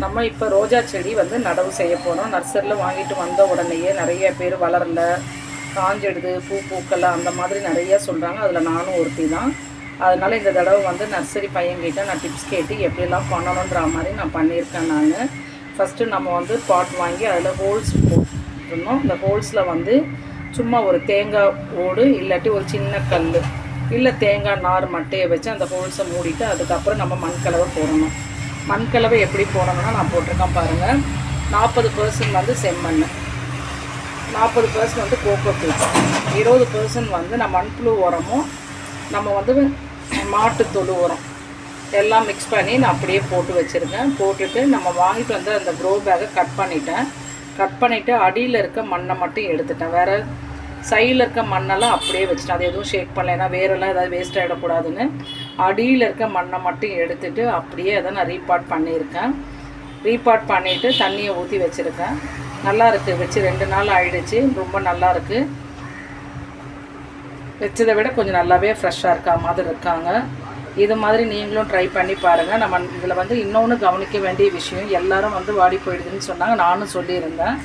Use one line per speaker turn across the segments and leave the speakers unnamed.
நம்ம இப்போ ரோஜா செடி வந்து நடவு செய்ய போகிறோம். நர்சரியில் வாங்கிட்டு வந்த உடனேயே நிறைய பேர் வளரல, காஞ்சிடுது, பூ பூக்கலை, அந்த மாதிரி நிறையா சொல்கிறாங்க. அதில் நானும் ஒருத்தி தான். அதனால் இந்த தடவை வந்து நர்சரி பையன்கிட்ட நான் டிப்ஸ் கேட்டு எப்படிலாம் பண்ணணுன்ற மாதிரி நான் பண்ணியிருக்கேன். நான் ஃபஸ்ட்டு நம்ம வந்து பாட் வாங்கி அதில் ஹோல்ஸ் போட்டுருந்தோம். இந்த ஹோல்ஸில் வந்து சும்மா ஒரு தேங்காய் ஓடு இல்லாட்டி ஒரு சின்ன கல் இல்லை தேங்காய் நார் மட்டையை வச்சு அந்த ஹோல்ஸை மூடிட்டு அதுக்கப்புறம் நம்ம மண்கலவை போடணும். மண்கலவை எப்படி போடணும்னா நான் போட்டிருக்கேன் பாருங்கள். 40% வந்து செம்மண், 40% வந்து கோகோ பீட், 20% வந்து நான் மண்புழு உரமும் நம்ம வந்து மாட்டுத்தொழு உரம் எல்லாம் மிக்ஸ் பண்ணி நான் அப்படியே போட்டு வச்சுருக்கேன். போட்டுட்டு நம்ம வாங்கிட்டு வந்து அந்த க்ரோ பேக்கை கட் பண்ணிவிட்டு அடியில் இருக்க மண்ணை மட்டும் எடுத்துட்டேன். வேறு சைடில் இருக்க மண்ணெல்லாம் அப்படியே வச்சுட்டேன். அது எதுவும் ஷேக் பண்ணல, ஏன்னா வேரெல்லாம் ஏதாவது வேஸ்ட் ஆகிடக்கூடாதுன்னு அடியில் இருக்க மண்ணை மட்டும் எடுத்துகிட்டு அப்படியே அதை நான் ரீபாட் பண்ணியிருக்கேன். ரீபாட் பண்ணிவிட்டு தண்ணியை ஊற்றி வச்சுருக்கேன். நல்லா இருக்குது, வச்சு 2 நாள் ஆகிடுச்சு. ரொம்ப நல்லா இருக்குது. வச்சதை விட கொஞ்சம் நல்லாவே ஃப்ரெஷ்ஷாக இருக்கா மாதிரி இருக்காங்க. இது மாதிரி நீங்களும் ட்ரை பண்ணி பாருங்கள். நம்ம இதில் வந்து இன்னொன்று கவனிக்க வேண்டிய விஷயம், எல்லோரும் வந்து வாடி போயிடுதுன்னு சொன்னாங்க, நானும் சொல்லியிருந்தேன்.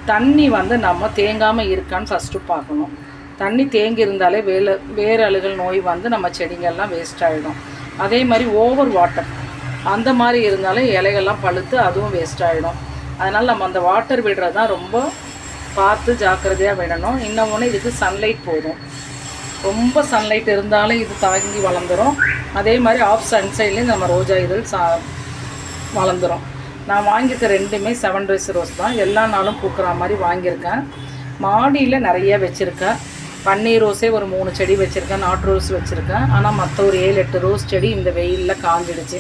தண்ணி வந்து நம்ம தேங்காமல் இருக்கான்னு ஃபஸ்ட்டு பார்க்கணும். தண்ணி தேங்கி இருந்தாலே வேரழுகல் நோய் வந்து நம்ம செடிங்கள்லாம் வேஸ்ட் ஆகிடும். அதே மாதிரி ஓவர் வாட்டர் அந்த மாதிரி இருந்தாலே இலைகள்லாம் பழுத்து அதுவும் வேஸ்ட் ஆகிடும். அதனால் நம்ம அந்த வாட்டர் விடுறது தான் ரொம்ப பார்த்து ஜாக்கிரதையாக விடணும். இன்னொன்று இதுக்கு சன்லைட் போதும். ரொம்ப சன்லைட் இருந்தாலும் இது தாங்கி வளர்ந்துடும். அதே மாதிரி ஆஃப் சன்சைட்லேயும் நம்ம ரோஜா இதழ் வளர்ந்துடும். நான் வாங்கியிருக்க 2மே 7 days ரோஸ் தான். எல்லா நாளும் பூக்கிற மாதிரி வாங்கியிருக்கேன். மாடியில் நிறைய வச்சுருக்கேன். பன்னீர் ரோஸே ஒரு 3 செடி வச்சுருக்கேன், நாட்டு ரோஸ் வச்சுருக்கேன். ஆனால் மற்ற ஒரு 7-8 ரோஸ் செடி இந்த வெயிலில் காஞ்சிடுச்சு.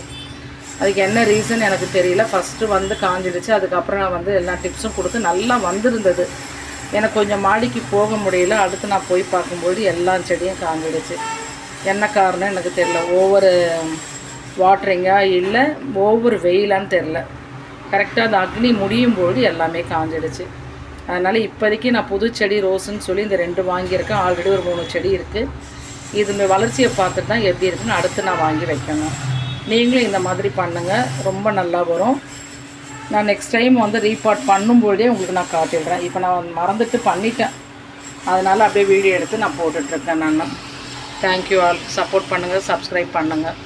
அதுக்கு என்ன ரீசன் எனக்கு தெரியல. ஃபஸ்ட்டு வந்து காஞ்சிடுச்சு. அதுக்கப்புறம் நான் வந்து எல்லா டிப்ஸும் கொடுத்து நல்லா வந்திருந்தது. எனக்கு கொஞ்சம் மாடிக்கு போக முடியல. அடுத்து நான் போய் பார்க்கும்போது எல்லா செடியும் காஞ்சிடுச்சு. என்ன காரணம் எனக்கு தெரியல. ஒவ்வொரு வாட்டரிங்காக இல்லை ஒவ்வொரு வெயிலான்னு தெரில. கரெக்டாக அந்த அக்னி முடியும் போது எல்லாமே காஞ்சிடுச்சு. அதனால் இப்போதைக்கு நான் புது செடி ரோஸுன்னு சொல்லி இந்த 2 வாங்கியிருக்கேன். ஆல்ரெடி ஒரு 3 செடி இருக்குது. இது வளர்ச்சியை பார்த்துட்டு தான் எப்படி இருக்குன்னு அடுத்து நான் வாங்கி வைக்கணும். நீங்களும் இந்த மாதிரி பண்ணுங்கள், ரொம்ப நல்லா வரும். நான் நெக்ஸ்ட் டைம் வந்து ரீபாட் பண்ணும்போதே உங்களுக்கு நான் காட்டிடுறேன். இப்போ நான் மறந்துட்டு பண்ணிட்டேன், அதனால் அப்படியே வீடியோ எடுத்து நான் போட்டுட்ருக்கேன். நான் தேங்க்யூ ஆல். சப்போர்ட் பண்ணுங்கள், சப்ஸ்கிரைப் பண்ணுங்கள்.